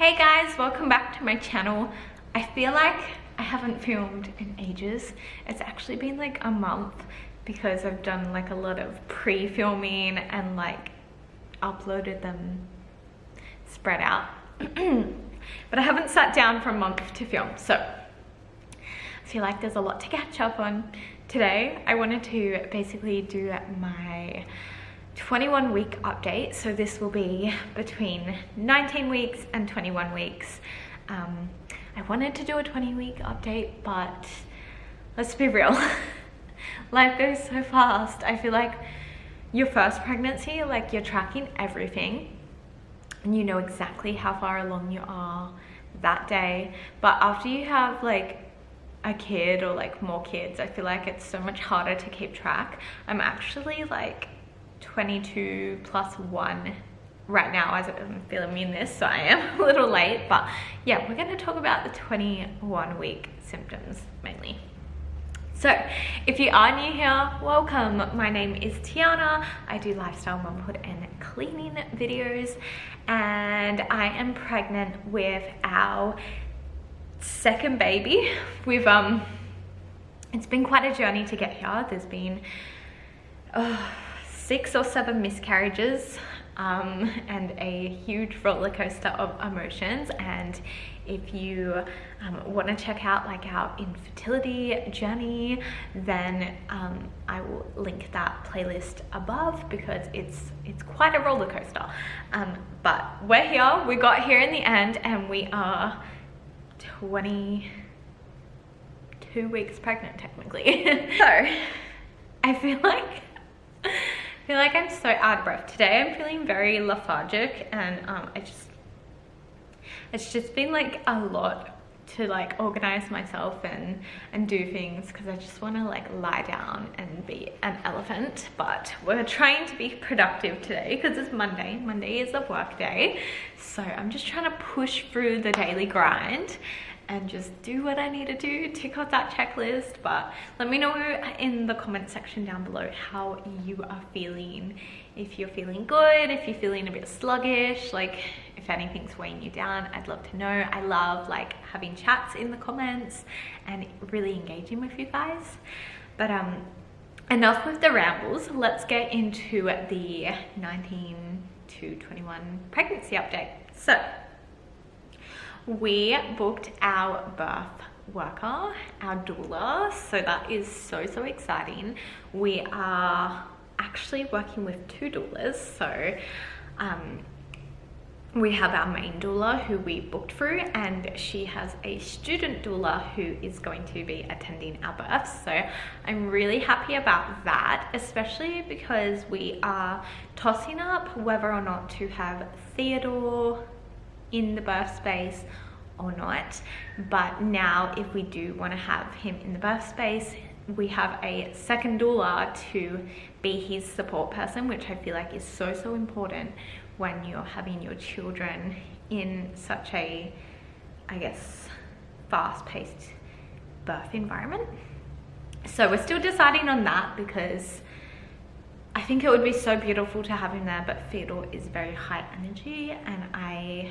Hey guys, welcome back to my channel. I feel like I haven't filmed in ages. It's actually been like a month because I've done like a lot of pre-filming and like uploaded them spread out. But I haven't sat down for a month to film, so I feel like there's a lot to catch up on. Today I wanted to basically do my 21-week update, so this will be between 19 weeks and 21 weeks. I wanted to do a 20-week update, but let's be real, life goes so fast. I feel like your first pregnancy, like you're tracking everything and you know exactly how far along you are that day, but after you have like a kid or like more kids, I feel like it's so much harder to keep track. I'm actually like 22 plus 1 right now as I'm filming this, so I am a little late, but yeah, we're going to talk about the 21-week symptoms mainly. So if you are new here, welcome. My name is Tiana. I do lifestyle motherhood and cleaning videos, and I am pregnant with our second baby. We've it's been quite a journey to get here. There's been 6 or 7 miscarriages and a huge roller coaster of emotions. And if you want to check out like our infertility journey, then I will link that playlist above because it's quite a roller coaster. But we're here, we got here in the end, and we are 22 weeks pregnant technically. So I feel like I'm so out of breath. Today I'm feeling very lethargic, and it's just been like a lot to like organize myself and do things, because I just want to like lie down and be an elephant. But we're trying to be productive today because it's Monday. Monday is a work day, so I'm just trying to push through the daily grind and just do what I need to do, tick off that checklist. But let me know in the comment section down below how you are feeling. If you're feeling good, if you're feeling a bit sluggish, like if anything's weighing you down, I'd love to know. I love like having chats in the comments and really engaging with you guys. But enough with the rambles. Let's get into the 19 to 21 pregnancy update. So we booked our birth worker, our doula, so that is so exciting. We are actually working with 2 doulas, so we have our main doula who we booked through, and she has a student doula who is going to be attending our births. So I'm really happy about that, especially because we are tossing up whether or not to have Theodore in the birth space or not. But now if we do want to have him in the birth space, we have a second doula to be his support person, which I feel like is so important when you're having your children in such a, I guess, fast-paced birth environment. So we're still deciding on that, because I think it would be so beautiful to have him there, but Theodore is very high energy, and I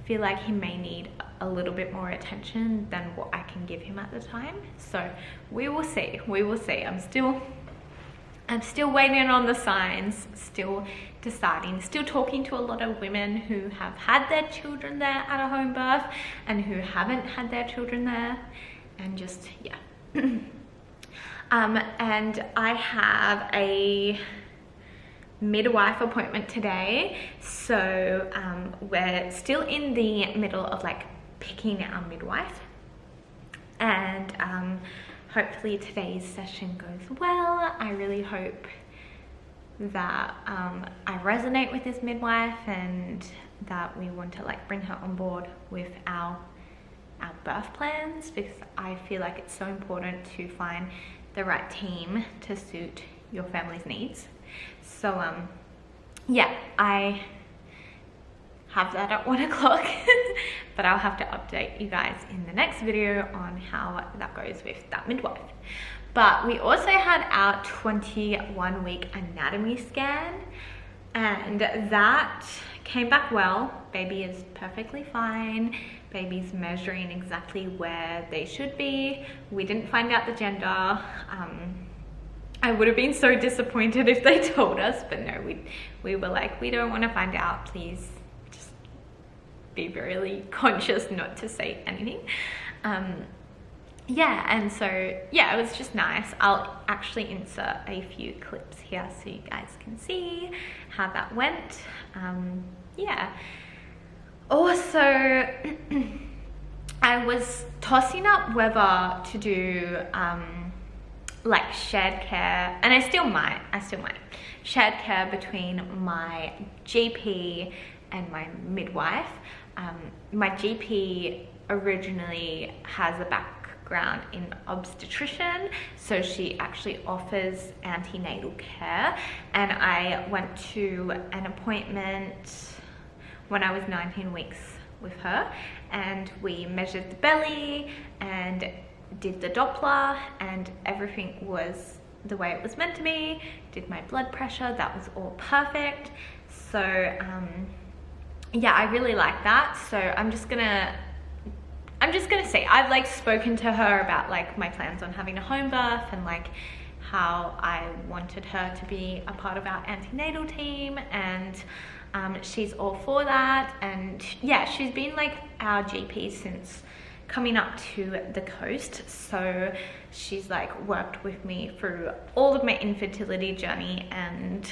feel like he may need a little bit more attention than what I can give him at the time. So we will see, I'm still waiting on the signs, still deciding, still talking to a lot of women who have had their children there at a home birth and who haven't had their children there, and just, yeah. And I have a midwife appointment today, so we're still in the middle of like picking our midwife, and hopefully today's session goes well. I really hope that I resonate with this midwife, and that we want to like bring her on board with our birth plans, because I feel like it's so important to find the right team to suit your family's needs. So yeah, I have that at 1 o'clock, but I'll have to update you guys in the next video on how that goes with that midwife. But we also had our 21-week anatomy scan. and that came back well. Baby is perfectly fine. Baby's measuring exactly where they should be. We didn't find out the gender. I would have been so disappointed if they told us, but no, we were like, we don't want to find out, please just be really conscious not to say anything. Yeah, and so yeah, it was just nice. I'll actually insert a few clips here so you guys can see how that went. Yeah, also I was tossing up whether to do like shared care, and I still might shared care between my GP and my midwife. My GP originally has a background in obstetrician, so she actually offers antenatal care, and I went to an appointment when I was 19 weeks with her, and we measured the belly and did the Doppler, and everything was the way it was meant to be. Did my blood pressure, that was all perfect. So yeah, I really like that. So I'm just gonna say, I've like spoken to her about like my plans on having a home birth and like how I wanted her to be a part of our antenatal team, and she's all for that. And yeah, she's been like our GP since coming up to the coast, so she's like worked with me through all of my infertility journey and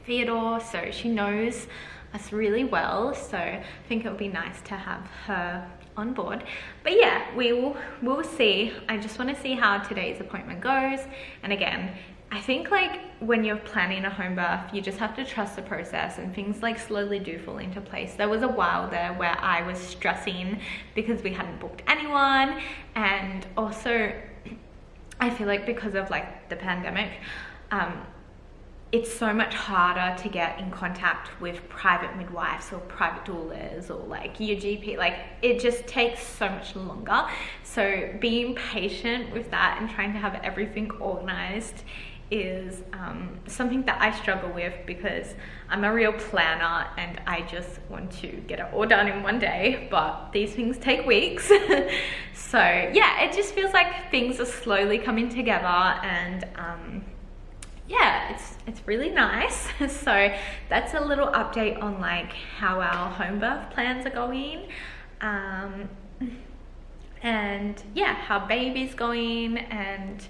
Theodore, so she knows us really well, so I think it would be nice to have her on board. But yeah, we'll see. I just want to see how today's appointment goes, and again, I think like when you're planning a home birth, you just have to trust the process, and things like slowly do fall into place. There was a while there where I was stressing because we hadn't booked anyone, and also I feel like because of like the pandemic, it's so much harder to get in contact with private midwives or private doulas or like your GP. Like it just takes so much longer. So being patient with that and trying to have everything organized is something that I struggle with, because I'm a real planner and I just want to get it all done in one day, but these things take weeks. So yeah, it just feels like things are slowly coming together, and yeah, it's really nice. So that's a little update on like how our home birth plans are going, and yeah, how baby's going. And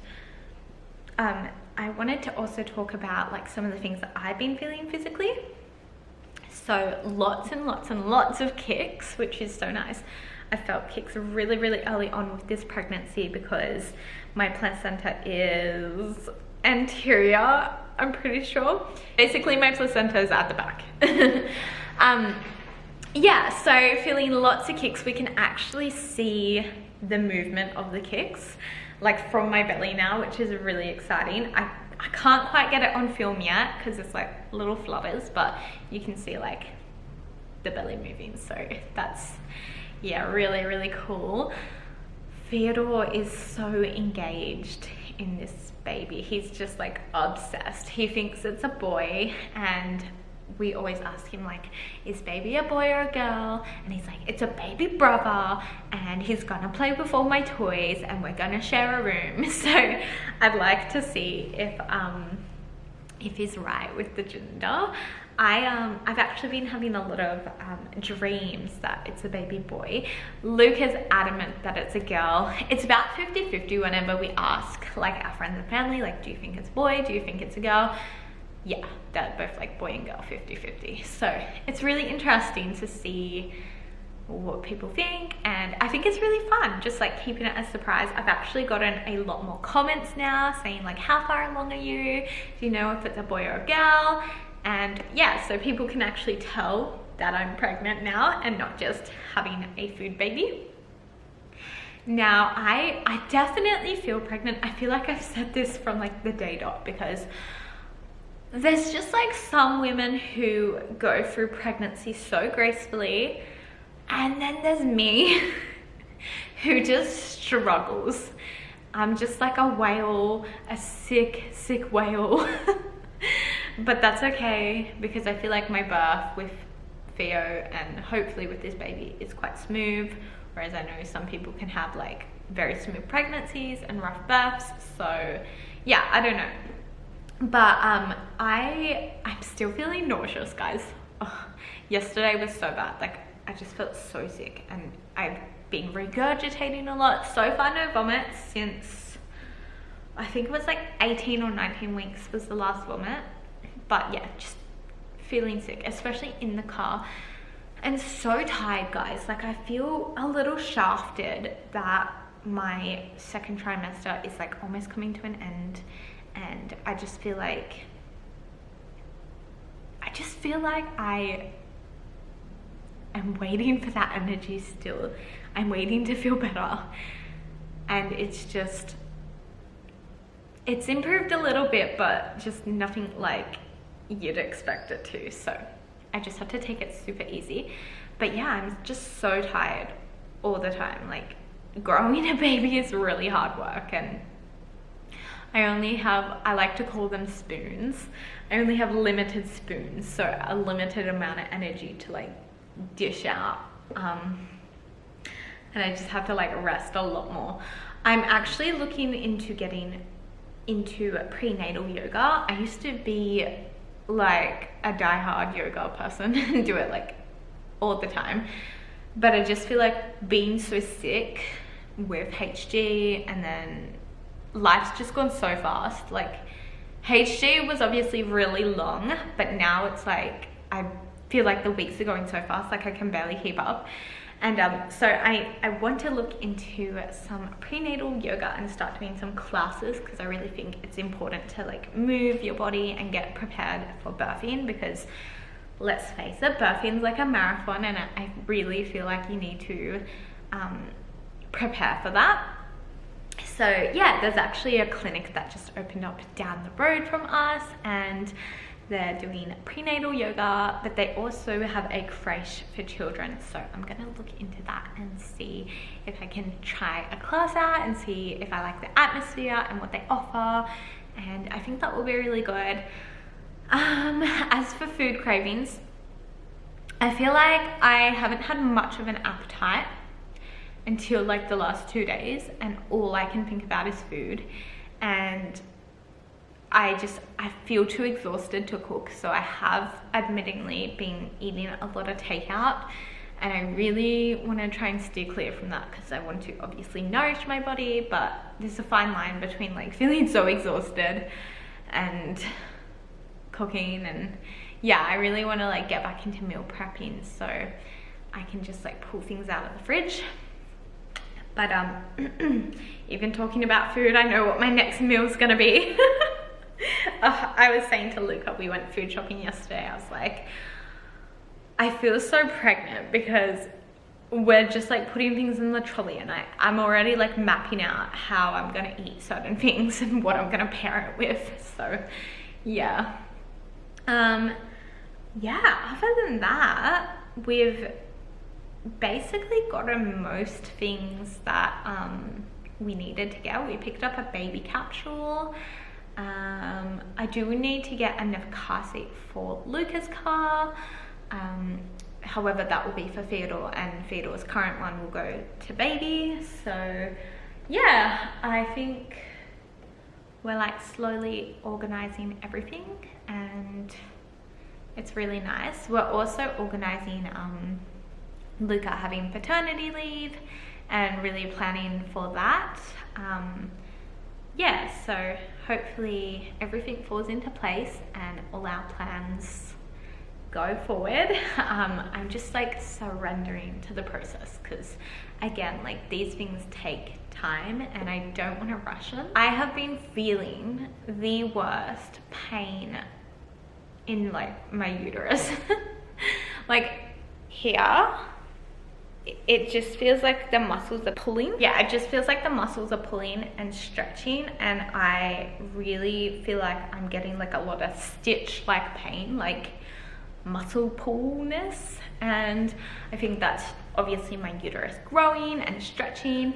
I wanted to also talk about like some of the things that I've been feeling physically. So lots and lots and lots of kicks, which is so nice. I felt kicks really early on with this pregnancy because my placenta is anterior, I'm pretty sure. Basically my placenta is at the back. Yeah, so feeling lots of kicks. We can actually see the movement of the kicks like from my belly now, which is really exciting. I can't quite get it on film yet because it's like little flutters, but you can see like the belly moving, so that's, yeah, really cool. Theodore is so engaged in this baby. He's just like obsessed. He thinks it's a boy, and we always ask him like, is baby a boy or a girl? And he's like, it's a baby brother, and he's gonna play with all my toys, and we're gonna share a room. So I'd like to see if he's right with the gender. I've actually been having a lot of dreams that it's a baby boy. Luke is adamant that it's a girl. It's about 50-50 whenever we ask like our friends and family, like, do you think it's a boy? Do you think it's a girl? Yeah, they're both like boy and girl, 50-50. So it's really interesting to see what people think, and I think it's really fun just like keeping it a surprise. I've actually gotten a lot more comments now saying like, how far along are you? Do you know if it's a boy or a girl? And yeah, so people can actually tell that I'm pregnant now and not just having a food baby. Now, I definitely feel pregnant. I feel like I've said this from like the day dot, because there's just like some women who go through pregnancy so gracefully, and then there's me who just struggles. I'm just like a whale, a sick whale. but that's okay because I feel like my birth with Theo and hopefully with this baby is quite smooth, whereas I know some people can have like very smooth pregnancies and rough births. So yeah, I don't know, but I'm still feeling nauseous, guys. Yesterday was so bad. Like I just felt so sick, and I've been regurgitating a lot. So far no vomits since I think it was like 18 or 19 weeks was the last vomit. But yeah, just feeling sick, especially in the car, and so tired, guys. Like I feel a little shafted that my second trimester is like almost coming to an end, and I just feel like I am waiting for that energy still. I'm waiting to feel better, and it's improved a little bit, but just nothing like you'd expect it to. So I just have to take it super easy. But yeah, I'm just so tired all the time. Like growing a baby is really hard work, and I like to call them spoons. I only have limited spoons, so a limited amount of energy to like dish out, and I just have to like rest a lot more. I'm actually looking into getting into prenatal yoga. I used to be like a diehard yoga person and do it like all the time, but I just feel like being so sick with HG, and then life's just gone so fast. Like HG was obviously really long, but now it's like I feel like the weeks are going so fast, like I can barely keep up. And so I want to look into some prenatal yoga and start doing some classes, because I really think it's important to like move your body and get prepared for birthing, because let's face it, birthing's like a marathon, and I really feel like you need to prepare for that. So yeah, there's actually a clinic that just opened up down the road from us, and they're doing prenatal yoga, but they also have a creche for children. So I'm gonna look into that and see if I can try a class out and see if I like the atmosphere and what they offer, and I think that will be really good. As for food cravings, I feel like I haven't had much of an appetite until like the last 2 days, and all I can think about is food, and I feel too exhausted to cook. So I have admittingly been eating a lot of takeout, and I really want to try and steer clear from that, because I want to obviously nourish my body, but there's a fine line between like feeling so exhausted and cooking. And yeah, I really want to like get back into meal prepping so I can just like pull things out of the fridge. But even talking about food, I know what my next meal is gonna be. I was saying to Luca, we went food shopping yesterday, I was like, I feel so pregnant because we're just like putting things in the trolley, and I'm already like mapping out how I'm gonna eat certain things and what I'm gonna pair it with. So yeah. Yeah, other than that, we've basically gotten most things that we needed to get. We picked up a baby capsule. I do need to get enough car seat for Luca's car. However, that will be for Theodore, and Theodore's current one will go to baby. So yeah, I think we're like slowly organizing everything, and it's really nice. We're also organizing Luca having paternity leave and really planning for that. Yeah, so hopefully everything falls into place and all our plans go forward. I'm just like surrendering to the process, because again, like these things take time and I don't want to rush them. I have been feeling the worst pain in like my uterus. Like here, it just feels like the muscles are pulling. Yeah, it just feels like the muscles are pulling and stretching, and I really feel like I'm getting like a lot of stitch like pain, like muscle pullness, and I think that's obviously my uterus growing and stretching.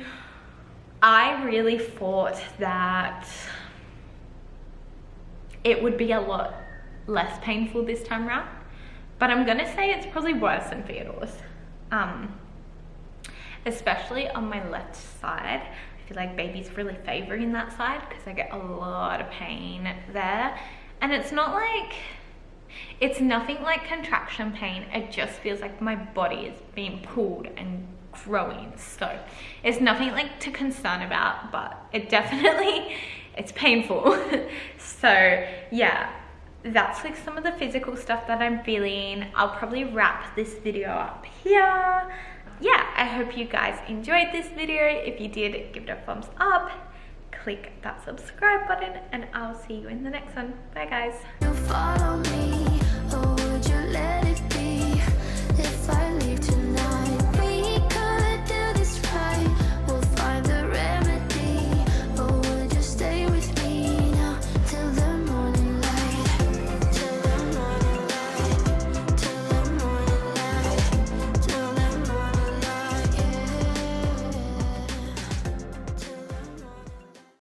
I really thought that it would be a lot less painful this time around, but I'm gonna say it's probably worse than Theodore's. Especially on my left side. I feel like baby's really favoring that side because I get a lot of pain there. And it's not like, it's nothing like contraction pain. It just feels like my body is being pulled and growing. So it's nothing like to concern about, but it definitely, it's painful. So yeah, that's like some of the physical stuff that I'm feeling. I'll probably wrap this video up here. Yeah, I hope you guys enjoyed this video. If you did, give it a thumbs up, click that subscribe button, and I'll see you in the next one. Bye guys.